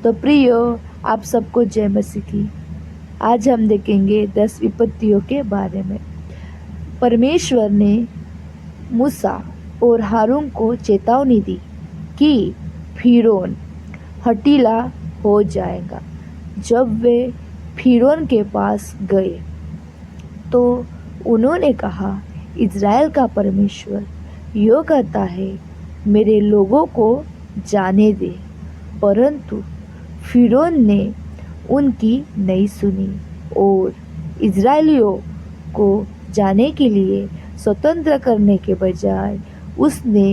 तो प्रियो, आप सबको जय मसीह की। आज हम देखेंगे 10 विपत्तियों के बारे में। परमेश्वर ने मूसा और हारून को चेतावनी दी कि फिरौन हठीला हो जाएगा। जब वे फिरौन के पास गए तो उन्होंने कहा, इज़राइल का परमेश्वर यो कहता है, मेरे लोगों को जाने दे। परंतु फिरौन ने उनकी नहीं सुनी और इज़राइलियों को जाने के लिए स्वतंत्र करने के बजाय उसने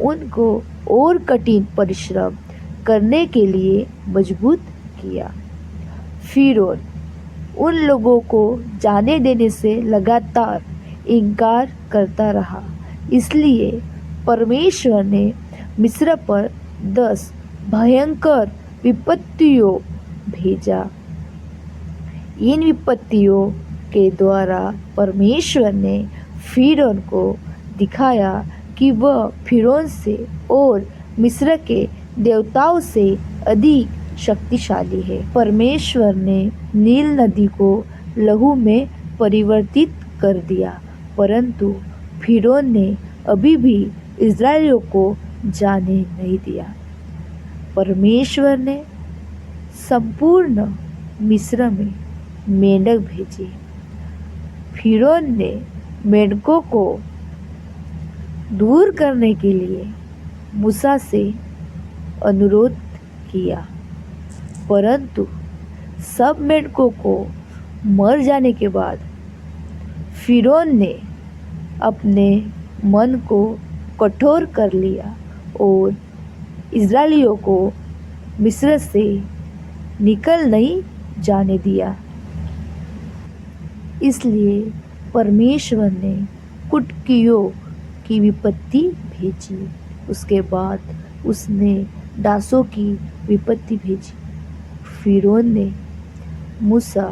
उनको और कठिन परिश्रम करने के लिए मजबूर किया। फिरौन उन लोगों को जाने देने से लगातार इनकार करता रहा। इसलिए परमेश्वर ने मिस्र पर 10 भयंकर विपत्तियों भेजा। इन विपत्तियों के द्वारा परमेश्वर ने फिरौन को दिखाया कि वह फिरौन से और मिस्र के देवताओं से अधिक शक्तिशाली है। परमेश्वर ने नील नदी को लहू में परिवर्तित कर दिया, परंतु फिरौन ने अभी भी इज़राइलियों को जाने नहीं दिया। परमेश्वर ने संपूर्ण मिस्र में मेंढक भेजे। फिरौन ने मेंढकों को दूर करने के लिए मूसा से अनुरोध किया, परंतु सब मेंढकों को मर जाने के बाद फिरौन ने अपने मन को कठोर कर लिया और इज़राइलियों को मिस्र से निकल नहीं जाने दिया। इसलिए परमेश्वर ने कुटकियों की विपत्ति भेजी। उसके बाद उसने डांसों की विपत्ति भेजी। फिरौन ने मूसा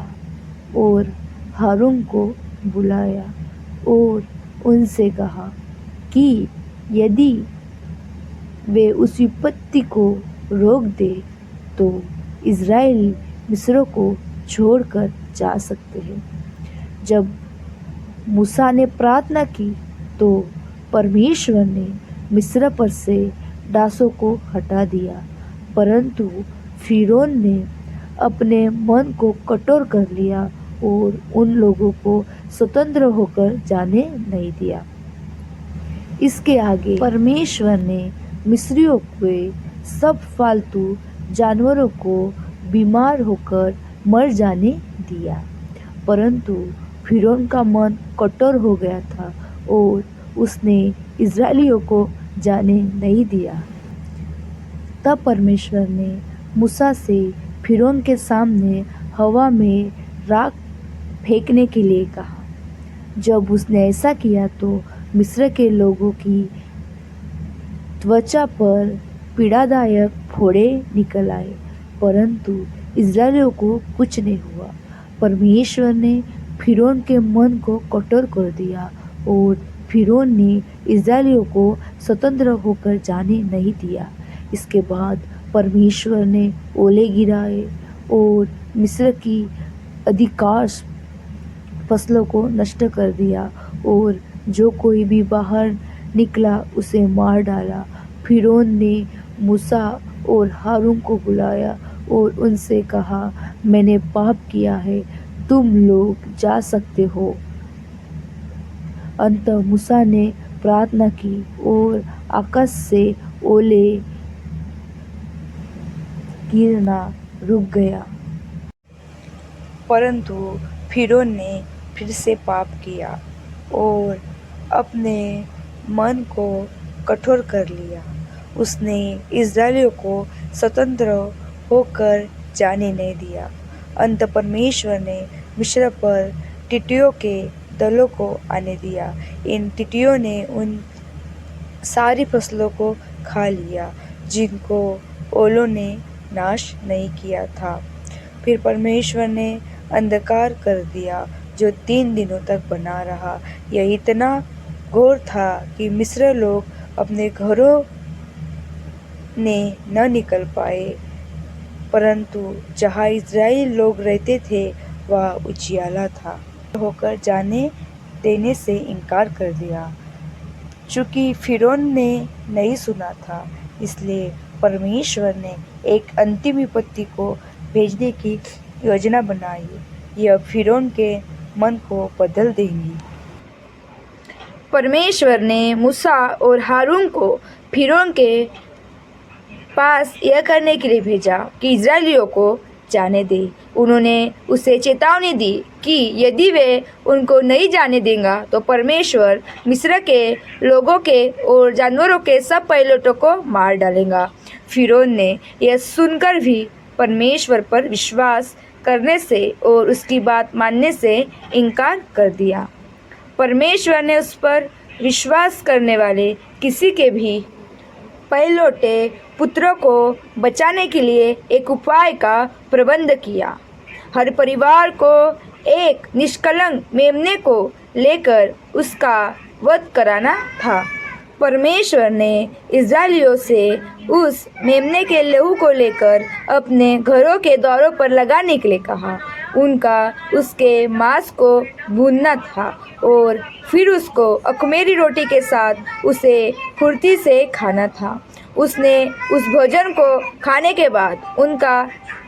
और हारून को बुलाया और उनसे कहा कि यदि वे उस विपत्ति को रोक दे तो इज़राइल मिस्र को छोड़कर जा सकते हैं। जब मूसा ने प्रार्थना की तो परमेश्वर ने मिस्र पर से डांसों को हटा दिया, परंतु फिरौन ने अपने मन को कठोर कर लिया और उन लोगों को स्वतंत्र होकर जाने नहीं दिया। इसके आगे परमेश्वर ने मिस्रियों के सब फालतू जानवरों को बीमार होकर मर जाने दिया, परंतु फिरौन का मन कठोर हो गया था और उसने इज़राइलियों को जाने नहीं दिया। तब परमेश्वर ने मूसा से फिरौन के सामने हवा में राख फेंकने के लिए कहा। जब उसने ऐसा किया तो मिस्र के लोगों की त्वचा पर पीड़ादायक फोड़े निकल आए, परंतु इज़राइलियों को कुछ नहीं हुआ। परमेश्वर ने फिरौन के मन को कठोर कर दिया और फिरौन ने इज़राइलियों को स्वतंत्र होकर जाने नहीं दिया। इसके बाद परमेश्वर ने ओले गिराए और मिस्र की अधिकांश फसलों को नष्ट कर दिया और जो कोई भी बाहर निकला उसे मार डाला। फिरौन ने मूसा और हारून को बुलाया और उनसे कहा, मैंने पाप किया है, तुम लोग जा सकते हो। अंततः मूसा ने प्रार्थना की और आकाश से ओले गिरना रुक गया। परंतु फिरौन ने फिर से पाप किया और अपने मन को कठोर कर लिया। उसने इज़राइलियों को स्वतंत्र होकर जाने नहीं दिया। अंत परमेश्वर ने मिस्र पर टिड्डियों के दलों को आने दिया। इन टिड्डियों ने उन सारी फसलों को खा लिया जिनको ओलों ने नाश नहीं किया था। फिर परमेश्वर ने अंधकार कर दिया जो 3 दिनों तक बना रहा। यह इतना घोर था कि मिस्र लोग अपने घरों ने न निकल पाए। परंतु जहाँ इज़राइली लोग रहते थे वह उजियाला था, होकर जाने देने से इनकार कर दिया। चूँकि फ़िरौन ने नहीं सुना था, इसलिए परमेश्वर ने एक अंतिम विपत्ति को भेजने की योजना बनाई। यह फ़िरौन के मन को बदल देंगी। परमेश्वर ने मूसा और हारून को फ़िरौन के पास यह करने के लिए भेजा कि इज़राइलियों को जाने दे। उन्होंने उसे चेतावनी दी कि यदि वे उनको नहीं जाने देंगे तो परमेश्वर मिस्र के लोगों के और जानवरों के सब पहिलौठों को मार डालेगा। फ़िरौन ने यह सुनकर भी परमेश्वर पर विश्वास करने से और उसकी बात मानने से इनकार कर दिया। परमेश्वर ने उस पर विश्वास करने वाले किसी के भी पहिलौठे पुत्रों को बचाने के लिए एक उपाय का प्रबंध किया। हर परिवार को एक निष्कलंक मेमने को लेकर उसका वध कराना था। परमेश्वर ने इज़राइलियों से उस मेमने के लहू को लेकर अपने घरों के द्वारों पर लगाने के लिए कहा। उनका उसके मांस को भूनना था और फिर उसको अख़मीरी रोटी के साथ उसे फुर्ती से खाना था। उसने उस भोजन को खाने के बाद उनका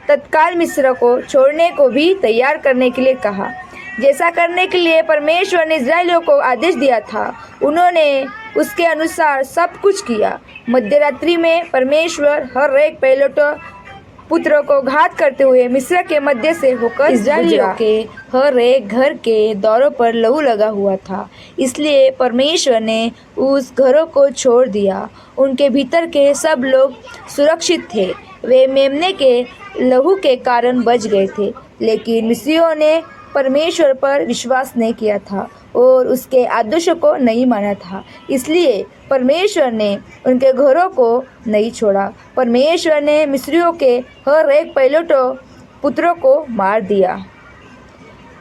तत्काल मिस्र को छोड़ने को भी तैयार करने के लिए कहा। जैसा करने के लिए परमेश्वर ने इज़राइलियों को आदेश दिया था, उन्होंने उसके अनुसार सब कुछ किया। मध्यरात्रि में परमेश्वर हर एक पहिलौठा पुत्रों को घात करते हुए मिस्र के मध्य से होकर इज़राइलियों के हर एक घर के द्वारों पर लहू लगा हुआ था। इसलिए परमेश्वर ने उस घरों को छोड़ दिया। उनके भीतर के सब लोग सुरक्षित थे। वे मेमने के लहू के कारण बच गए थे, लेकिन मिस्रियों ने परमेश्वर पर विश्वास नहीं किया था और उसके आदेशों को नहीं माना था। इसलिए परमेश्वर ने उनके घरों को नहीं छोड़ा। परमेश्वर ने मिस्रियों के हर एक पहिलौठे पुत्रों को मार दिया।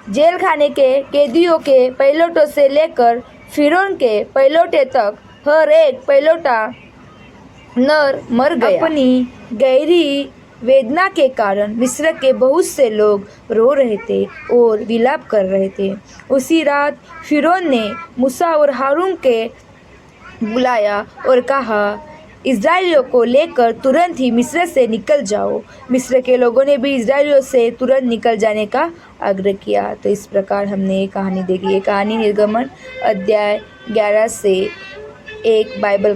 जेल खाने के कैदियों के पहिलौठों से लेकर फ़िरौन के पहिलौठे तक हर एक पहिलौठा नर मर गया। अपनी गहरी वेदना के कारण मिस्र के बहुत से लोग रो रहे थे और विलाप कर रहे थे। उसी रात फ़िरौन ने मूसा और हारून के बुलाया और कहा, इज़राइलियों को लेकर तुरंत ही मिस्र से निकल जाओ। मिस्र के लोगों ने भी इज़राइलियों से तुरंत निकल जाने का आग्रह किया। तो इस प्रकार हमने ये कहानी देखी। ये कहानी निर्गमन अध्याय 11 से 1 बाइबल